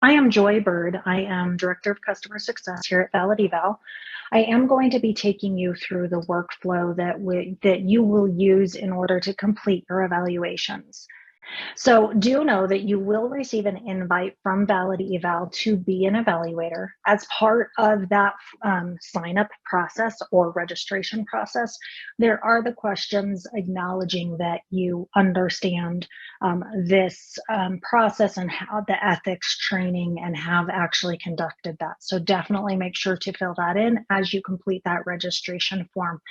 I am Joy Bird. I am Director of Customer Success here at Valid Eval. I am going to be taking you through the workflow that you will use in order to complete your evaluations. So do know that you will receive an invite from Valid Eval to be an evaluator. As part of that sign-up process or registration process, there are the questions acknowledging that you understand this process and how the ethics training and have actually conducted that. So definitely make sure to fill that in as you complete that registration form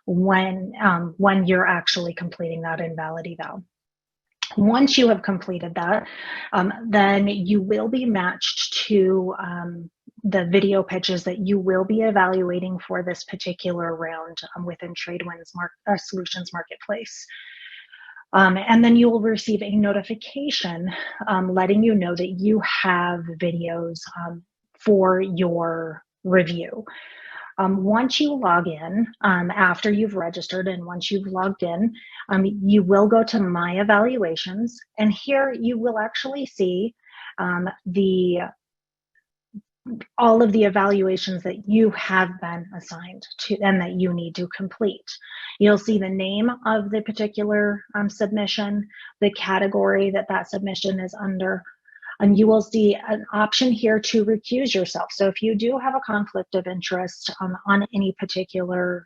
when you're actually completing that in Valid Eval. Once you have completed that, then you will be matched to the video pitches that you will be evaluating for this particular round within Tradewinds Solutions Marketplace. And then you will receive a notification letting you know that you have videos for your review. Once you log in, after you've registered and once you've logged in, you will go to My Evaluations, and here you will actually see all of the evaluations that you have been assigned to and that you need to complete. You'll see the name of the particular submission, the category that submission is under, and you will see an option here to recuse yourself. So if you do have a conflict of interest on any particular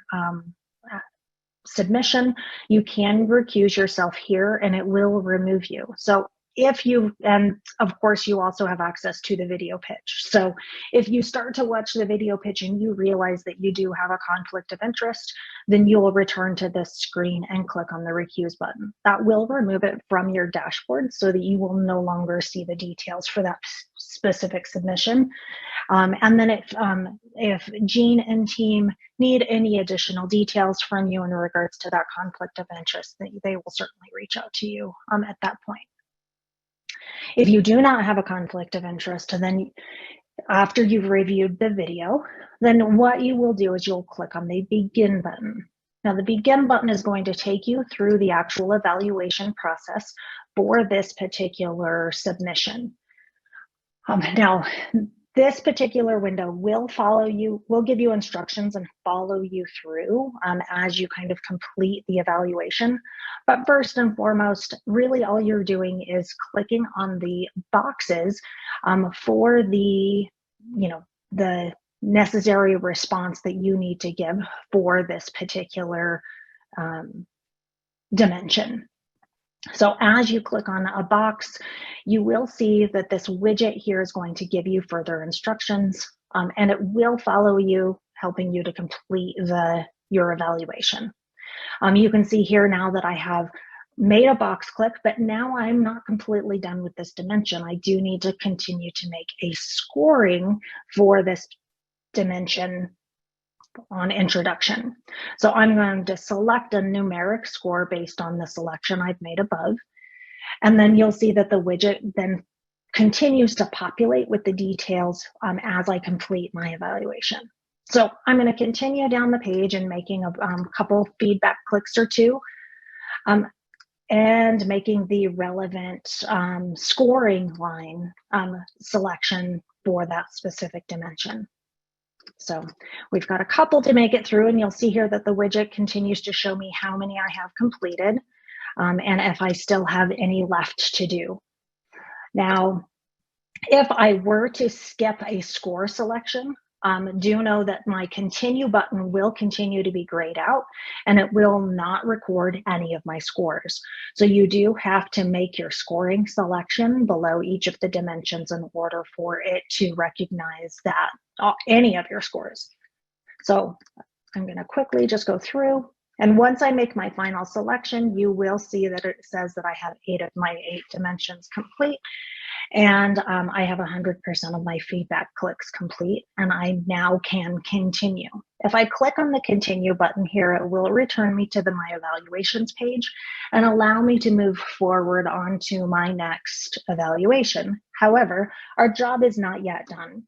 submission, you can recuse yourself here and it will remove you. So and of course you also have access to the video pitch. So if you start to watch the video pitch and you realize that you do have a conflict of interest, then you will return to this screen and click on the recuse button. That will remove it from your dashboard so that you will no longer see the details for that specific submission. And then if Jean and team need any additional details from you in regards to that conflict of interest, they will certainly reach out to you at that point. If you do not have a conflict of interest, then after you've reviewed the video, then what you will do is you'll click on the Begin button. Now, the Begin button is going to take you through the actual evaluation process for this particular submission. Now, this particular window will give you instructions and follow you through as you kind of complete the evaluation. But first and foremost, really all you're doing is clicking on the boxes for the necessary response that you need to give for this particular dimension. So as you click on a box, you will see that this widget here is going to give you further instructions, and it will follow you, helping you to complete your evaluation. You can see here now that I have made a box click, but now I'm not completely done with this dimension. I do need to continue to make a scoring for this dimension on introduction. So I'm going to select a numeric score based on the selection I've made above. And then you'll see that the widget then continues to populate with the details as I complete my evaluation. So I'm going to continue down the page and making a couple feedback clicks or two and making the relevant scoring line selection for that specific dimension. So we've got a couple to make it through, and you'll see here that the widget continues to show me how many I have completed and if I still have any left to do. Now, if I were to skip a score selection, do know that my continue button will continue to be grayed out and it will not record any of my scores. So you do have to make your scoring selection below each of the dimensions in order for it to recognize that any of your scores. So I'm going to quickly just go through. And once I make my final selection, you will see that it says that I have 8 of my 8 dimensions complete. And I have 100% of my feedback clicks complete, and I now can continue. If I click on the continue button here, it will return me to my evaluations page and allow me to move forward onto my next evaluation. However, our job is not yet done.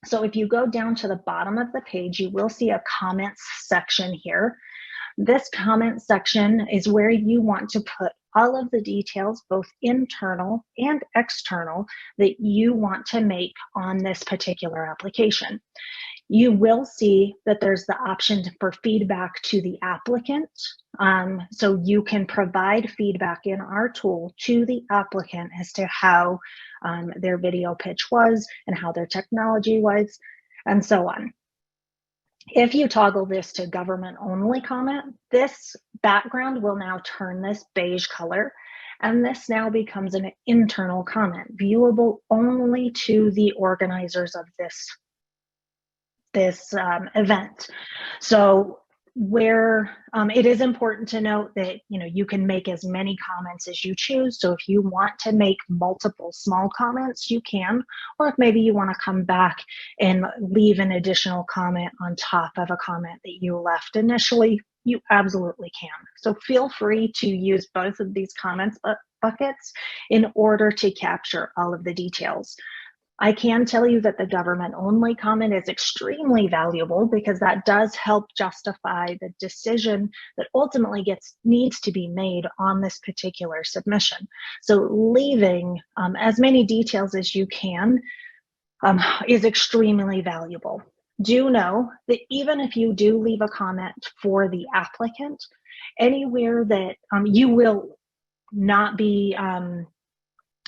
So if you go down to the bottom of the page, you will see a comments section here. This comment section is where you want to put all of the details, both internal and external, that you want to make on this particular application. You will see that there's the option for feedback to the applicant. So you can provide feedback in our tool to the applicant as to how their video pitch was and how their technology was, and so on. If you toggle this to government only comment, this background will now turn this beige color, and this now becomes an internal comment, viewable only to the organizers of this event. So where it is important to note that you can make as many comments as you choose. So if you want to make multiple small comments, you can, or if maybe you want to come back and leave an additional comment on top of a comment that you left initially, you absolutely can. So feel free to use both of these comments buckets in order to capture all of the details. I can tell you that the government only comment is extremely valuable because that does help justify the decision that ultimately needs to be made on this particular submission. So leaving as many details as you can is extremely valuable. Do know that even if you do leave a comment for the applicant, anywhere that you will not be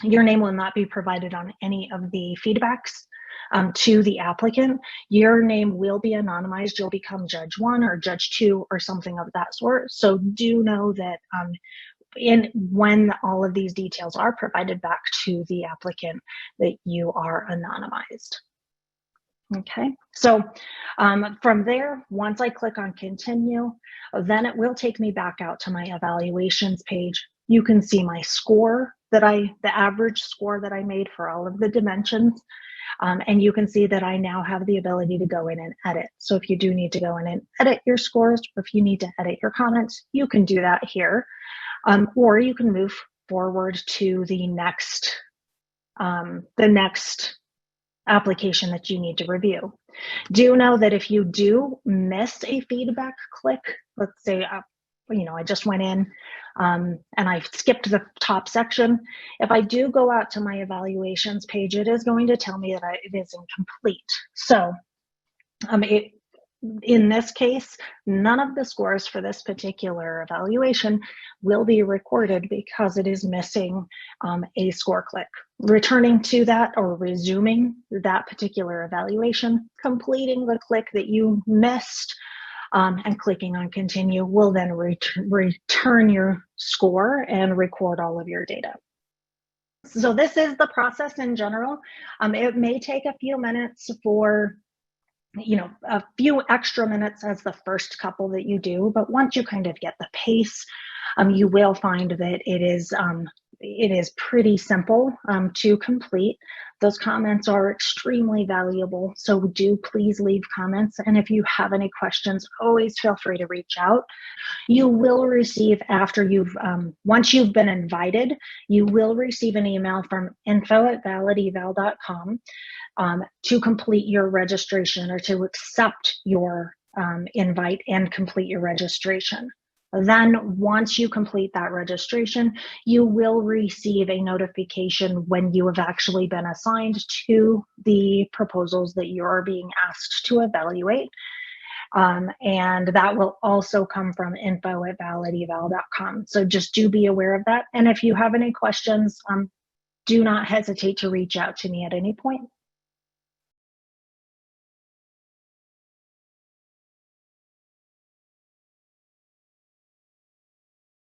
your name will not be provided on any of the feedbacks to the applicant. Your name will be anonymized. You'll become Judge 1 or Judge 2 or something of that sort. So do know that when all of these details are provided back to the applicant, that you are anonymized. Okay, so from there, once I click on continue, then it will take me back out to my evaluations page. You can see my score the average score that I made for all of the dimensions. And you can see that I now have the ability to go in and edit. So if you do need to go in and edit your scores, or if you need to edit your comments, you can do that here. Or you can move forward to the next application that you need to review. Do know that if you do miss a feedback click, let's say I just went in and I skipped the top section. If I do go out to my evaluations page, it is going to tell me that it is incomplete. So in this case, none of the scores for this particular evaluation will be recorded because it is missing a score click. Returning to that or resuming that particular evaluation, completing the click that you missed, and clicking on continue will then return your score and record all of your data. So this is the process in general. It may take a few minutes for a few extra minutes as the first couple that you do, but once you kind of get the pace, you will find that it is pretty simple to complete. Those comments are extremely valuable, so do please leave comments. And if you have any questions, always feel free to reach out. You will receive, once you've been invited, you will receive an email from info@valideval.com to complete your registration or to accept your invite and complete your registration. Then once you complete that registration, you will receive a notification when you have actually been assigned to the proposals that you're being asked to evaluate. And that will also come from info@valideval.com. So just do be aware of that. And if you have any questions, do not hesitate to reach out to me at any point.